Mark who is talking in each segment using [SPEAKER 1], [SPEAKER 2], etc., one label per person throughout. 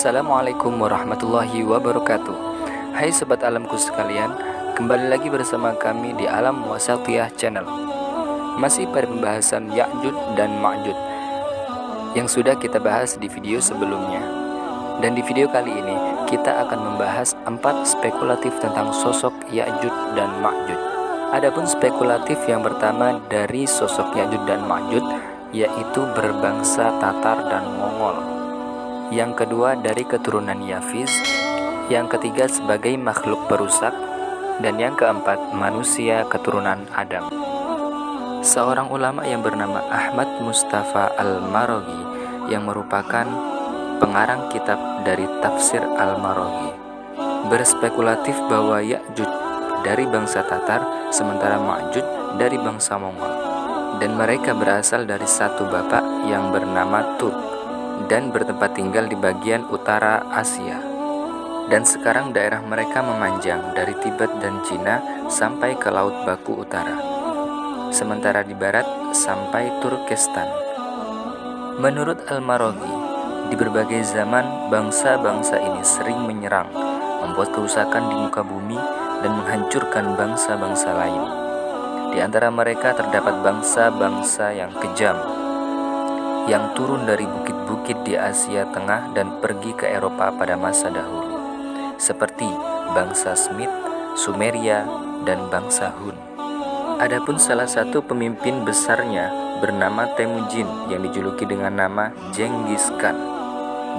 [SPEAKER 1] Assalamualaikum warahmatullahi wabarakatuh. Hai sobat alamku sekalian, kembali lagi bersama kami di Alam Wasatiyah Channel. Masih pada pembahasan Ya'juj dan Ma'juj yang sudah kita bahas di video sebelumnya. Dan di video kali ini kita akan membahas 4 spekulatif tentang sosok Ya'juj dan Ma'juj. Adapun spekulatif yang pertama dari sosok Ya'juj dan Ma'juj yaitu berbangsa Tatar dan Mongol. Yang kedua dari keturunan Yafiz, yang ketiga sebagai makhluk perusak, dan yang keempat manusia keturunan Adam. Seorang ulama yang bernama Ahmad Mustafa Al-Maraghi yang merupakan pengarang kitab dari tafsir Al-Maraghi berspekulatif bahwa Ya'juj dari bangsa Tatar sementara Ma'juj dari bangsa Mongol, dan mereka berasal dari satu bapak yang bernama Tut dan bertempat tinggal di bagian utara Asia. Dan sekarang daerah mereka memanjang dari Tibet dan Cina sampai ke Laut Baku Utara, sementara di barat sampai Turkestan. Menurut Al-Maraghi, di berbagai zaman bangsa-bangsa ini sering menyerang, membuat kerusakan di muka bumi dan menghancurkan bangsa-bangsa lain. Di antara mereka terdapat bangsa-bangsa yang kejam, yang turun dari bukit-bukit di Asia Tengah dan pergi ke Eropa pada masa dahulu, seperti bangsa Smith, Sumeria, dan bangsa Hun. Adapun salah satu pemimpin besarnya bernama Temujin yang dijuluki dengan nama Genghis Khan.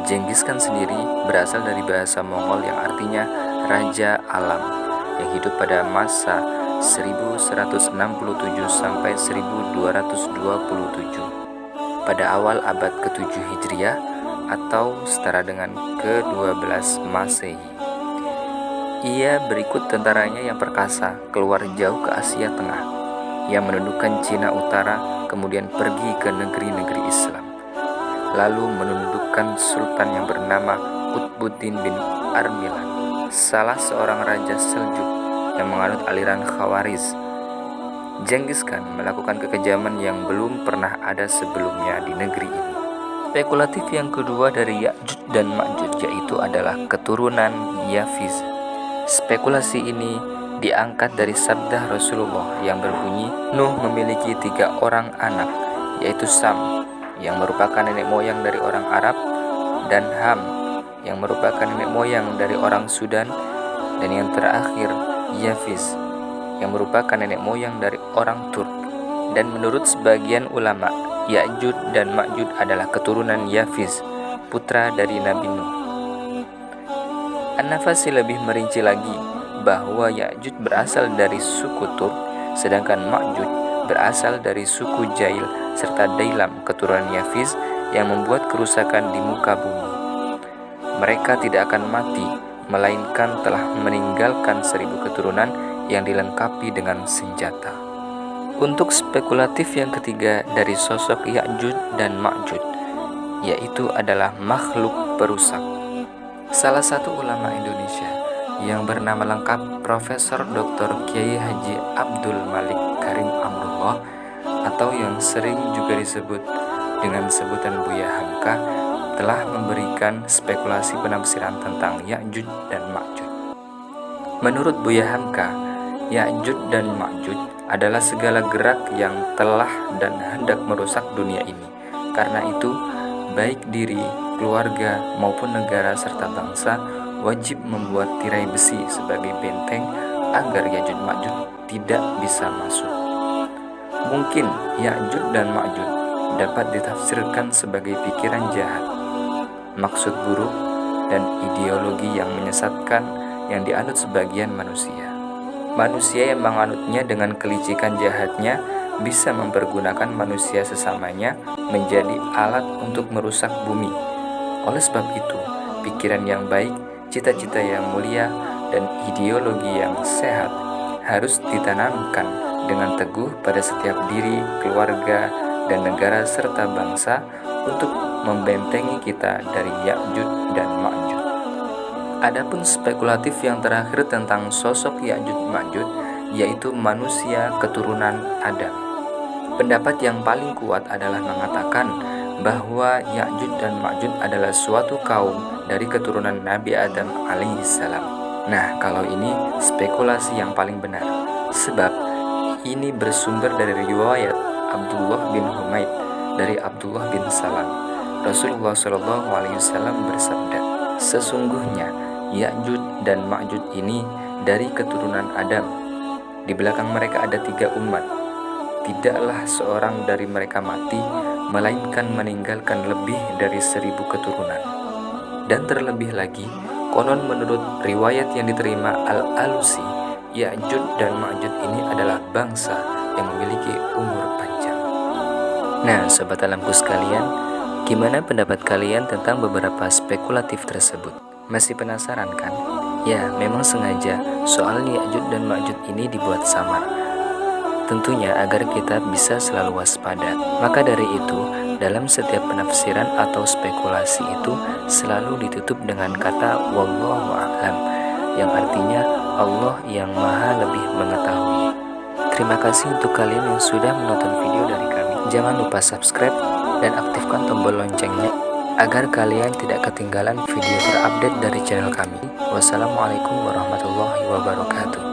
[SPEAKER 1] Genghis Khan sendiri berasal dari bahasa Mongol yang artinya Raja Alam, yang hidup pada masa 1167 sampai 1227 pada awal abad ke-7 Hijriah atau setara dengan ke-12 Masehi. Ia berikut tentaranya yang perkasa keluar jauh ke Asia Tengah, yang menundukkan Cina Utara, kemudian pergi ke negeri-negeri Islam, lalu menundukkan sultan yang bernama Qutbuddin bin Armilan, salah seorang raja Seljuk yang menganut aliran Khawarij. Genghis Khan melakukan kekejaman yang belum pernah ada sebelumnya di negeri ini. Spekulatif yang kedua dari Ya'juj dan Ma'juj yaitu adalah keturunan Yafiz. Spekulasi ini diangkat dari sabda Rasulullah yang berbunyi, Nuh memiliki 3 orang anak, yaitu Sam yang merupakan nenek moyang dari orang Arab, dan Ham yang merupakan nenek moyang dari orang Sudan, dan yang terakhir Yafiz yang merupakan nenek moyang dari orang Turk. Dan menurut sebagian ulama, Ya'juj dan Ma'juj adalah keturunan Yafiz, putra dari Nabi Nuh. An-Nafasi lebih merinci lagi bahwa Ya'juj berasal dari suku Turk, sedangkan Ma'juj berasal dari suku Jail serta Dailam, keturunan Yafiz yang membuat kerusakan di muka bumi. Mereka tidak akan mati, melainkan telah meninggalkan 1000 keturunan yang dilengkapi dengan senjata. Untuk spekulatif yang ketiga dari sosok Ya'juj dan Ma'juj yaitu adalah makhluk perusak. Salah satu ulama Indonesia yang bernama lengkap Profesor Dr. Kiai Haji Abdul Malik Karim Amrullah atau yang sering juga disebut dengan sebutan Buya Hamka telah memberikan spekulasi penafsiran tentang Ya'juj dan Ma'juj. Menurut Buya Hamka, Ya'juj dan Ma'juj adalah segala gerak yang telah dan hendak merusak dunia ini. Karena itu, baik diri, keluarga, maupun negara serta bangsa wajib membuat tirai besi sebagai benteng agar Ya'juj Ma'juj tidak bisa masuk. Mungkin Ya'juj dan Ma'juj dapat ditafsirkan sebagai pikiran jahat, maksud buruk, dan ideologi yang menyesatkan yang dianut sebagian manusia. Manusia yang menganutnya dengan kelicikan jahatnya bisa mempergunakan manusia sesamanya menjadi alat untuk merusak bumi. Oleh sebab itu, pikiran yang baik, cita-cita yang mulia, dan ideologi yang sehat harus ditanamkan dengan teguh pada setiap diri, keluarga, dan negara serta bangsa untuk membentengi kita dari Ya'juj dan Ma'juj. Adapun spekulatif yang terakhir tentang sosok Ya'juj Ma'juj yaitu manusia keturunan Adam. Pendapat yang paling kuat adalah mengatakan bahwa Ya'juj dan Ma'juj adalah suatu kaum dari keturunan Nabi Adam alaihissalam. Nah, kalau ini spekulasi yang paling benar, sebab ini bersumber dari riwayat Abdullah bin Humaid dari Abdullah bin Salam. Rasulullah SAW bersabda, sesungguhnya Ya'juj dan Ma'juj ini dari keturunan Adam. Di belakang mereka ada 3 umat. Tidaklah seorang dari mereka mati, melainkan meninggalkan lebih dari 1000 keturunan. Dan terlebih lagi, konon menurut riwayat yang diterima Al-Alusi, Ya'juj dan Ma'juj ini adalah bangsa yang memiliki umur panjang. Nah, sobat alamku sekalian, gimana pendapat kalian tentang beberapa spekulatif tersebut? Masih penasaran kan? Ya, memang sengaja soal Ya'juj dan Ma'juj ini dibuat samar, tentunya agar kita bisa selalu waspada. Maka dari itu, dalam setiap penafsiran atau spekulasi itu selalu ditutup dengan kata wallahu a'lam, yang artinya Allah yang maha lebih mengetahui. Terima kasih untuk kalian yang sudah menonton video dari kami. Jangan lupa subscribe dan aktifkan tombol loncengnya agar kalian tidak ketinggalan video terupdate dari channel kami. Wassalamualaikum warahmatullahi wabarakatuh.